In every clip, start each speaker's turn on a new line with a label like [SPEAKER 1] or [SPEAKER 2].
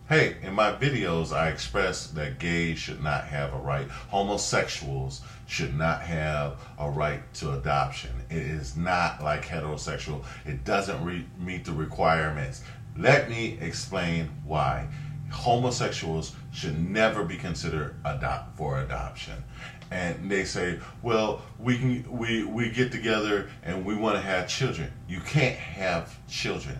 [SPEAKER 1] Hey, in my videos, I express that gays should not have a right. Homosexuals should not have a right to adoption. It is not like heterosexual. It doesn't meet the requirements. Let me explain why. Homosexuals should never be considered for adoption. And they say, well, we get together and we want to have children. You can't have children.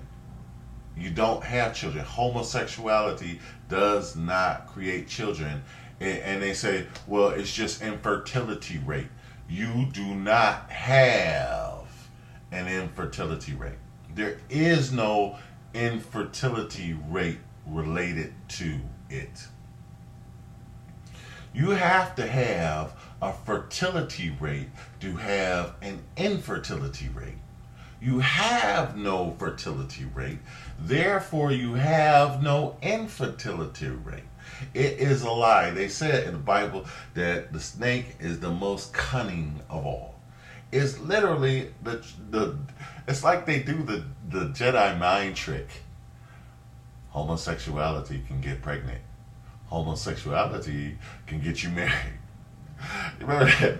[SPEAKER 1] You don't have children. Homosexuality does not create children. And they say, well, it's just infertility rate. You do not have an infertility rate. There is no infertility rate related to it. You have to have a fertility rate to have an infertility rate. You have no fertility rate, therefore you have no infertility rate. It is a lie. They said in the Bible that the snake is the most cunning of all. It's literally it's like they do the Jedi mind trick. Homosexuality can get pregnant. Homosexuality can get you married. You remember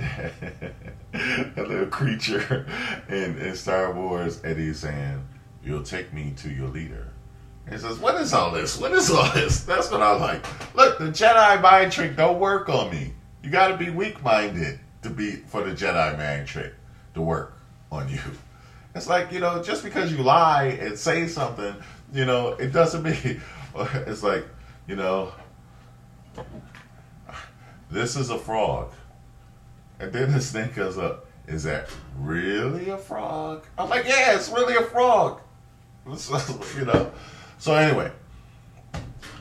[SPEAKER 1] that little creature in Star Wars, and he's saying, "You'll take me to your leader." And he says, "What is all this? What is all this?" That's what I like. Look, the Jedi mind trick don't work on me. You got to be weak-minded for the Jedi mind trick to work on you. It's like, just because you lie and say something, it doesn't mean. It's like, this is a frog. And then the snake goes up, is that really a frog? I'm like, yeah, it's really a frog. So anyway,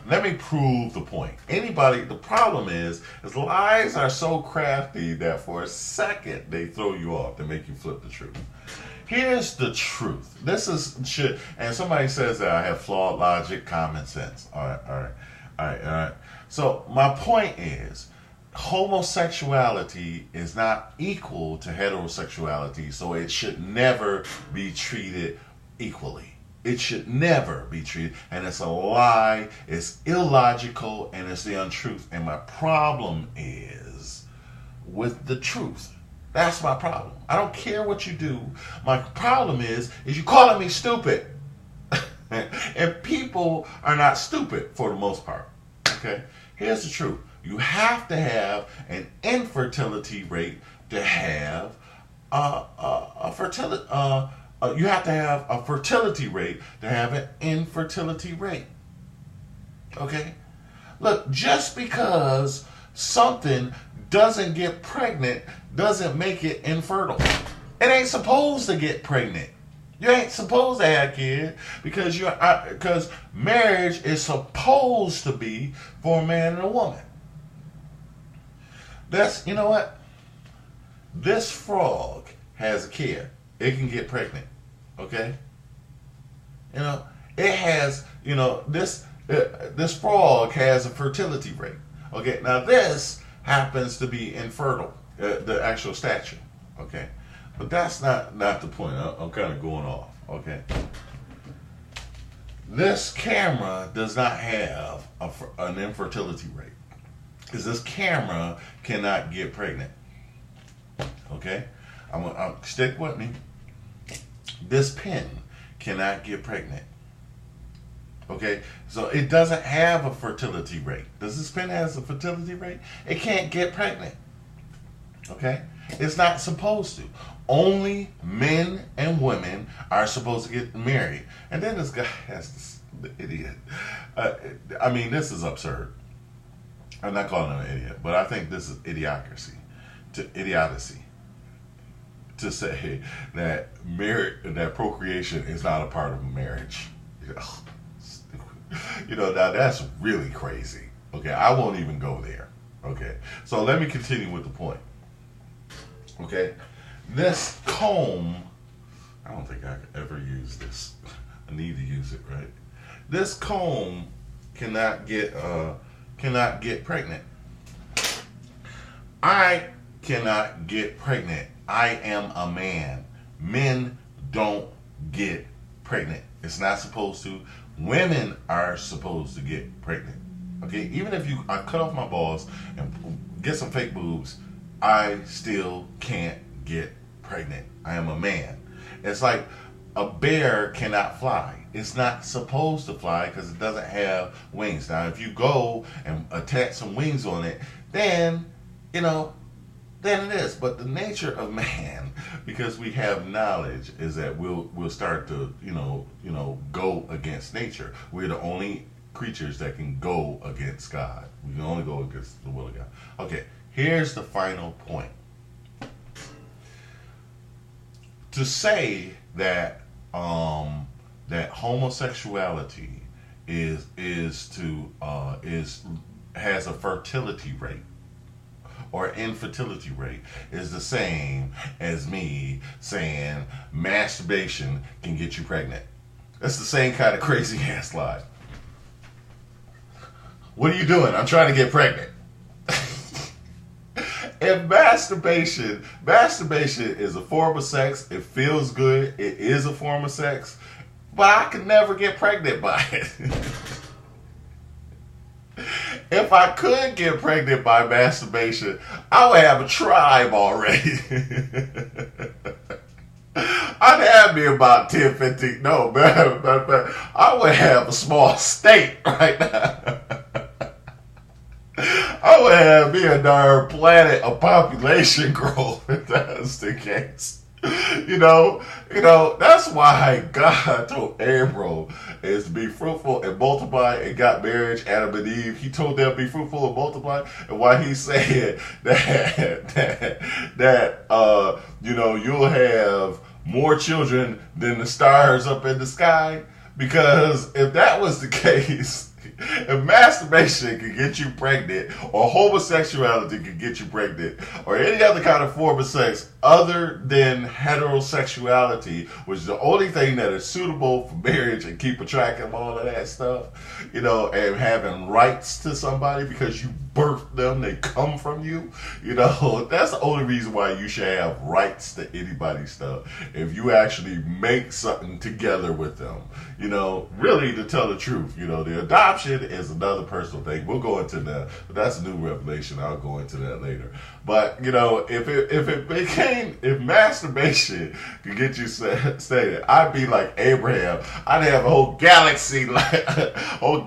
[SPEAKER 1] let me prove the point. The problem is lies are so crafty that for a second they throw you off. They make you flip the truth. Here's the truth. This is shit. And somebody says that I have flawed logic, common sense. All right. So my point is, homosexuality is not equal to heterosexuality, so it should never be treated equally. It should never be treated, and it's a lie, it's illogical, and it's the untruth. And my problem is with the truth. That's my problem. I don't care what you do. My problem is you calling me stupid. And people are not stupid for the most part. Okay? Here's the truth. You have to have an infertility rate to have a fertility. You have to have a fertility rate to have an infertility rate. Okay? Look, just because something doesn't get pregnant doesn't make it infertile. It ain't supposed to get pregnant. You ain't supposed to have kids because marriage is supposed to be for a man and a woman. You know what? This frog has a kid. It can get pregnant. Okay? It has, this frog has a fertility rate. Okay? Now this happens to be infertile, the actual statue. Okay? But that's not the point. I'm kind of going off. Okay? This camera does not have an infertility rate. Because this camera cannot get pregnant. Okay? I'll stick with me. This pen cannot get pregnant. Okay? So it doesn't have a fertility rate. Does this pen have a fertility rate? It can't get pregnant. Okay? It's not supposed to. Only men and women are supposed to get married. And then this guy has the idiot. This is absurd. I'm not calling him an idiot, but I think this is idiocy to say that procreation is not a part of marriage. Now that's really crazy. Okay, I won't even go there. Okay, so let me continue with the point. Okay, this comb, I don't think I could ever use this. I need to use it, right? This comb cannot get pregnant. I cannot get pregnant. I am a man. Men don't get pregnant. It's not supposed to. Women are supposed to get pregnant. Okay, even if I cut off my balls and get some fake boobs, I still can't get pregnant. I am a man. It's like a bear cannot fly. It's not supposed to fly because it doesn't have wings. Now, if you go and attach some wings on it, then, you know, then it is. But the nature of man, because we have knowledge, is that we'll start to, go against nature. We're the only creatures that can go against God. We can only go against the will of God. Okay, here's the final point. To say that that homosexuality has a fertility rate or infertility rate is the same as me saying masturbation can get you pregnant. That's the same kind of crazy ass lie. What are you doing? I'm trying to get pregnant. If masturbation is a form of sex, it feels good, it is a form of sex, but I could never get pregnant by it. If I could get pregnant by masturbation, I would have a tribe already. I'd have me about 10, 15, no, man, I would have a small state right now. I would have me a darn planet of population growth if that's the case. That's why God told Abram is to be fruitful and multiply and got marriage, Adam and Eve. He told them be fruitful and multiply, and why he said that you'll have more children than the stars up in the sky. Because if that was the case, if masturbation could get you pregnant, or homosexuality could get you pregnant, or any other kind of form of sex other than heterosexuality, which is the only thing that is suitable for marriage and keep a track of all of that stuff, and having rights to somebody because you birthed them, they come from you, that's the only reason why you should have rights to anybody's stuff. If you actually make something together with them, really, to tell the truth, the adoption is another personal thing. We'll go into that, but that's a new revelation. I'll go into that later. But if masturbation could get you stated, I'd be like Abraham. I'd have a whole galaxy of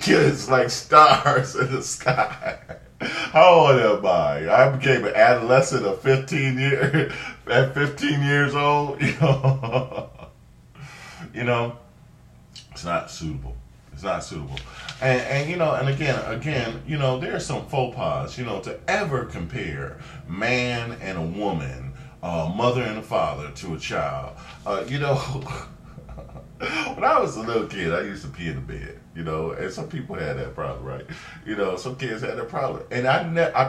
[SPEAKER 1] kids like stars in the sky. How old am I? I became an adolescent at 15 years old. It's not suitable. It's not suitable. And again, there are some faux pas, to ever compare man and a woman, mother and a father to a child. When I was a little kid, I used to pee in the bed, and some people had that problem, right? Some kids had that problem. And I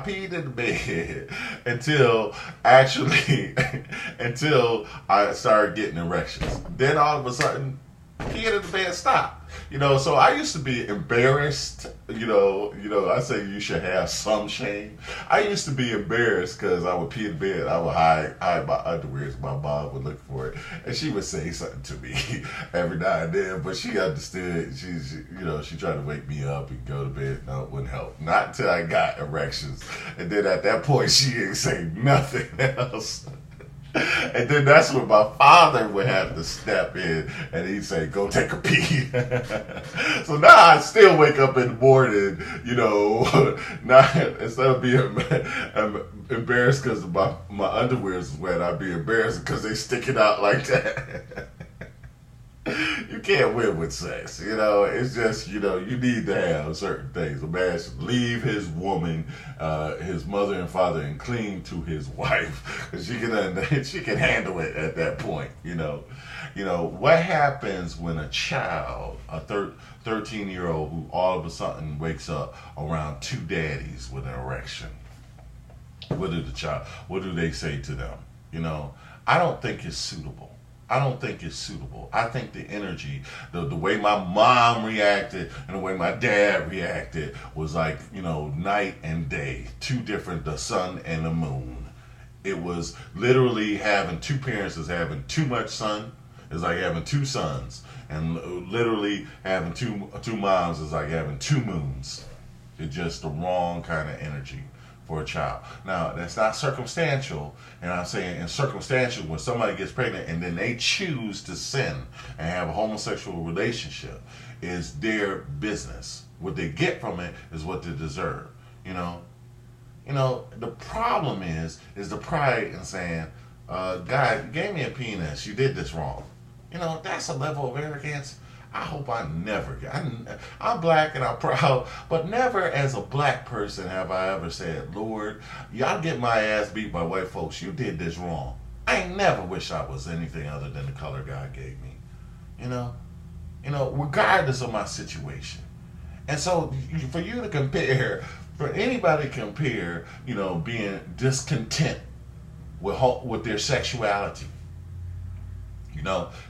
[SPEAKER 1] peed in the bed until I started getting erections. Then all of a sudden, peeing in the bed stopped. So I used to be embarrassed. I say you should have some shame. I used to be embarrassed because I would pee in bed. I would hide my underwear. My mom would look for it, and she would say something to me every now and then. But she understood. She tried to wake me up and go to bed. No, it wouldn't help. Not until I got erections, and then at that point, she didn't say nothing else. And then that's when my father would have to step in and he'd say, go take a pee. So now I still wake up in the morning, instead of being embarrassed because my underwear is wet, I'd be embarrassed because they stick it out like that. You can't win with sex, it's just, you need to have certain things. A man should leave his woman, his mother and father, and cling to his wife, because she can handle it at that point, what happens when a child, a 13-year-old who all of a sudden wakes up around two daddies with an erection? What do they say to them? I don't think it's suitable. I think the energy, the way my mom reacted and the way my dad reacted was like, night and day. Two different, the sun and the moon. It was literally having two parents is having too much sun. It's like having two sons. And literally having two moms is like having two moons. It's just the wrong kind of energy for a child. Now, that's not circumstantial, and I'm saying in circumstantial, when somebody gets pregnant and then they choose to sin and have a homosexual relationship, is their business. What they get from it is what they deserve. You know, the problem is the pride in saying, God, you gave me a penis, you did this wrong. That's a level of arrogance I hope I never get. I'm black and I'm proud, but never as a black person have I ever said, Lord, y'all get my ass beat by white folks. You did this wrong. I ain't never wish I was anything other than the color God gave me. Regardless of my situation. And so for you to compare, for anybody to compare, being discontent with their sexuality,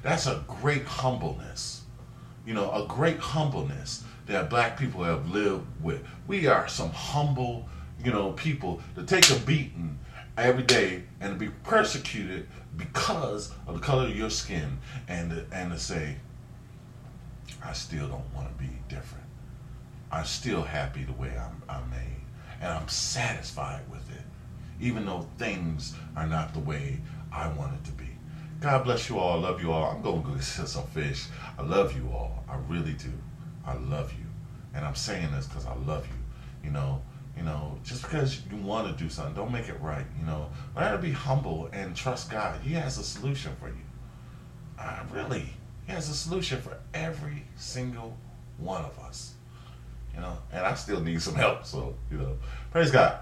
[SPEAKER 1] that's a great humbleness. A great humbleness that black people have lived with. We are some humble, people to take a beating every day and to be persecuted because of the color of your skin, and to say, I still don't want to be different. I'm still happy the way I'm made, and I'm satisfied with it, even though things are not the way I want it to be. God bless you all. I love you all. I'm going to go get some fish. I love you all. I really do. I love you. And I'm saying this because I love you. Just because you want to do something, don't make it right. Learn to be humble and trust God. He has a solution for you. Really. He has a solution for every single one of us. And I still need some help. So, praise God.